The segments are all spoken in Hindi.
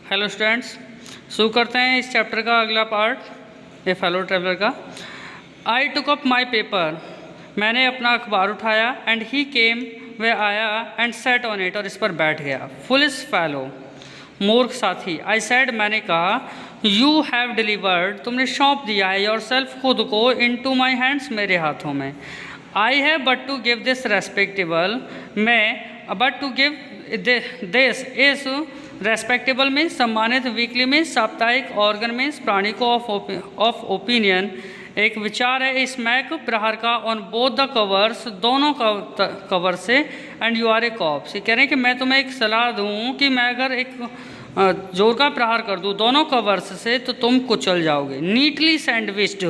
हेलो स्टूडेंट्स, शुरू करते हैं इस चैप्टर का अगला पार्ट, ए फेलो ट्रेवलर का। आई टुक अप माई पेपर, मैंने अपना अखबार उठाया। एंड ही केम, वह आया। एंड सेट ऑन इट, और इस पर बैठ गया। फुलिश फेलो, मूर्ख साथी। आई सेड, मैंने कहा। यू हैव डिलीवर्ड, तुमने सौंप दिया है। योर सेल्फ, खुद को। इन टू माई हैंड्स, मेरे हाथों में। I have but to give this respectable, मैं बट टू गिव दिस इस रेस्पेक्टेबल में सम्मानित, वीकली में साप्ताहिक, ऑर्गन में प्राणी को, ऑफ ओपिनियन एक विचार है। स्मैक प्रहार का, ऑन बोथ द कवर्स, दोनों कवर से। And you are a cops, ये कह रहे हैं कि मैं तुम्हें एक सलाह दूं कि मैं अगर एक जोर का प्रहार कर दूं दोनों कवर्स से तो तुम कुचल जाओगे। नीटली सैंडविच्ड,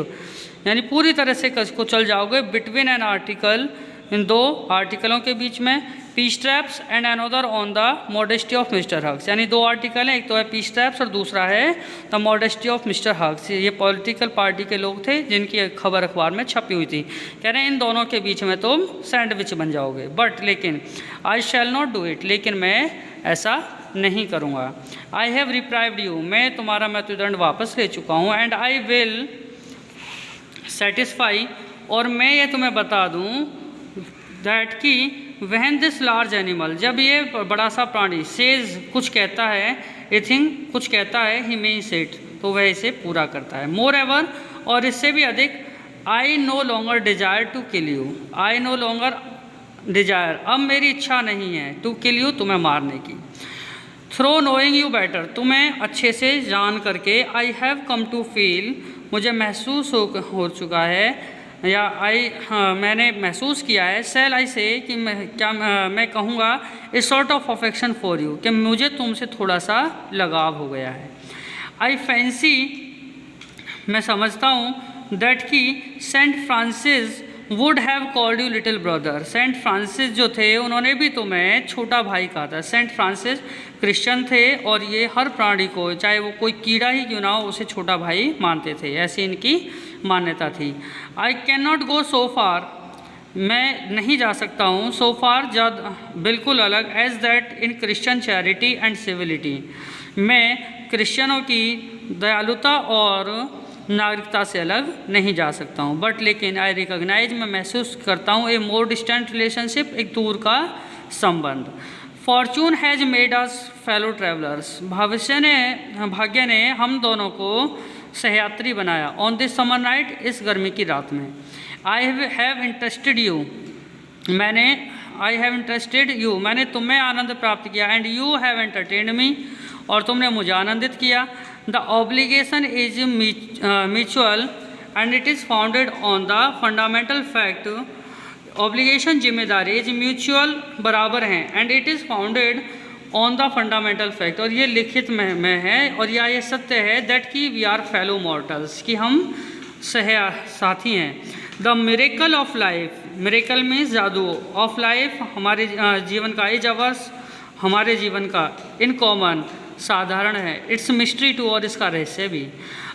यानी पूरी तरह से कुचल जाओगे। बिटवीन एन आर्टिकल, इन दो आर्टिकलों के बीच में। P straps and another on the modesty of mister hugs, यानी दो आर्टिकल हैं, एक तो है पी स्ट्रैप्स और दूसरा है the modesty of mister hugs. ये पॉलिटिकल पार्टी के लोग थे जिनकी खबर अखबार में छपी हुई थी। कह रहे हैं इन दोनों के बीच में तुम सैंडविच बन जाओगे। बट लेकिन आई शैल नॉट डू इट, लेकिन मैं ऐसा नहीं करूँगा। आई हैव रिप्राइव्ड यू, मैं तुम्हारा मृत्युदंड वापस ले चुका हूँ। एंड आई विल सेटिस्फाई, और मैं ये तुम्हें बता दूँ दैट कि वहन दिस लार्ज एनिमल, जब ये बड़ा सा प्राणी सेज कुछ कहता है, ए थिंग कुछ कहता है, ही मीन्स इट, तो वह इसे पूरा करता है। मोर एवर, और इससे भी अधिक। I no longer desire to kill you, I no longer desire, अब मेरी इच्छा नहीं है टू किल यू, तुम्हें मारने की। थ्रो नोइंग यू बेटर, तुम्हें अच्छे से जान करके। I have come to feel, मुझे महसूस हो चुका है, या मैंने महसूस किया है। सेल आई से, कि मैं कहूँगा a sort of affection for you, कि मुझे तुमसे थोड़ा सा लगाव हो गया है। आई फैंसी, मैं समझता हूँ दैट कि Saint Francis would have called you little brother, Saint Francis जो थे उन्होंने भी तुम्हें छोटा भाई कहा था। सेंट फ्रांसिस क्रिश्चियन थे और ये हर प्राणी को, चाहे वो कोई कीड़ा ही क्यों ना हो, उसे छोटा भाई मानते थे, ऐसी इनकी मान्यता थी। आई कैन नॉट गो सो फार, मैं नहीं जा सकता हूँ। सो फार, जब बिल्कुल अलग। As that in Christian charity and civility, मैं क्रिश्चियनों की दयालुता और नागरिकता से अलग नहीं जा सकता हूँ। बट लेकिन आई रिकॉग्नाइज, मैं महसूस करता हूँ ए मोर डिस्टेंट रिलेशनशिप, एक दूर का संबंध। Fortune has made us fellow travellers, भाग्य ने हम दोनों को सहयात्री बनाया। ऑन दिस समर नाइट, इस गर्मी की रात में। I have interested you, I have interested you, मैंने तुम्हें आनंद प्राप्त किया। एंड यू हैव एंटरटेन्ड मी, और तुमने मुझे आनंदित किया। The obligation is mutual and it is founded on the fundamental fact, obligation जिम्मेदारी, इज म्यूचुअल बराबर हैं, and it is founded on the fundamental fact, और ये लिखित में है और ये सत्य है दैट कि वी आर फेलो मॉर्टल्स, कि हम साथी हैं। The miracle of life, miracle means जादू, ऑफ लाइफ हमारे जीवन का, एज अवर्स हमारे जीवन का, इन कॉमन साधारण है, इट्स मिस्ट्री टू, और इसका रहस्य भी।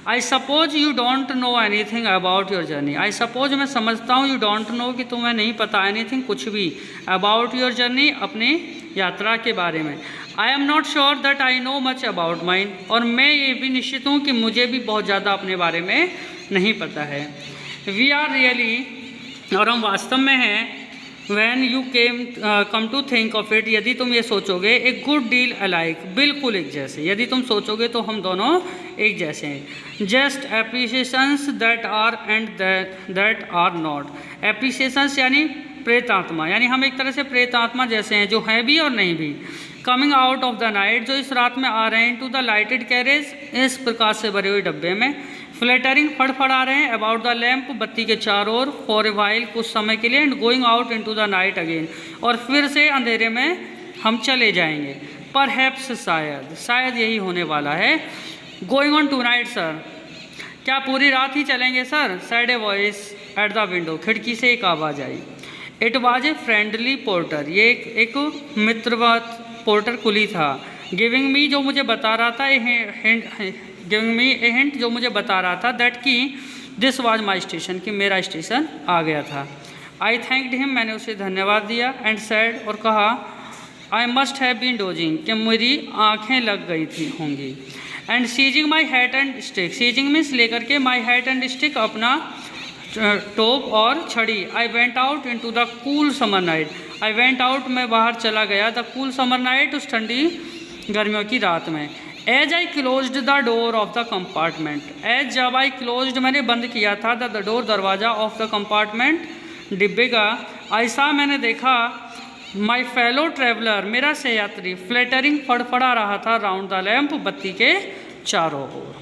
I suppose you don't know any thing about your journey, I suppose मैं समझता हूँ, यू डोंट नो कि तुम्हें नहीं पता, एनी थिंग कुछ भी, अबाउट योर जर्नी अपनी यात्रा के बारे में। I am not sure that I know much about mine, और मैं ये भी निश्चित हूँ कि मुझे भी बहुत ज़्यादा अपने बारे में नहीं पता है। वी आर रियली, और हम वास्तव में हैं। When you come to think of it, यदि तुम ये सोचोगे, ए गुड डील अलाइक, बिल्कुल एक जैसे, यदि तुम सोचोगे तो हम दोनों एक जैसे हैं। Just appreciations that are and that are not, appreciations यानी प्रेतात्मा, यानी हम एक तरह से प्रेतात्मा जैसे हैं, जो हैं भी और नहीं भी। Coming out of the night, जो इस रात में आ रहे हैं, टू द लाइटेड कैरेज, इस प्रकाश से भरे हुए डब्बे में। फ्लैटरिंग, फड़फड़ा रहे हैं, अबाउट द लैम्प, बत्ती के चारों ओर, फॉर ए वाइल, कुछ समय के लिए। And going out into the night again, और फिर से अंधेरे में हम चले जाएंगे। परहैप्स, शायद यही होने वाला है। Going on tonight sir, क्या पूरी रात ही चलेंगे sir? Said a voice at the window, खिड़की से एक आवाज़ आई। It was a friendly porter, ये एक मित्रवत पोर्टर कुली था। गिविंग मी, जो मुझे बता रहा था, गिविंग मी ए हिंट, जो मुझे बता रहा था दैट कि दिस वाज माई स्टेशन, कि मेरा स्टेशन आ गया था। आई थैंक्ड हिम, मैंने उसे धन्यवाद दिया। एंड सैड, और कहा, I must have been dozing, कि मेरी आँखें लग गई थी होंगी। And seizing my hat and stick, seizing means लेकर के, माई हैट एंड स्टिक अपना टोप और छड़ी। I went out into the cool summer night, I went out मैं बाहर चला गया, द कूल समर नाइट उस ठंडी गर्मियों की रात में। As I closed the door of the compartment, as जब आई क्लोज्ड मैंने बंद किया था, द डोर दरवाज़ा, ऑफ द कंपार्टमेंट डिब्बे का, ऐसा मैंने देखा, माई फेलो ट्रेवलर मेरा सहयात्री, फ्लैटरिंग फड़फड़ा रहा था, राउंड द लैम्प बत्ती के चारों ओर।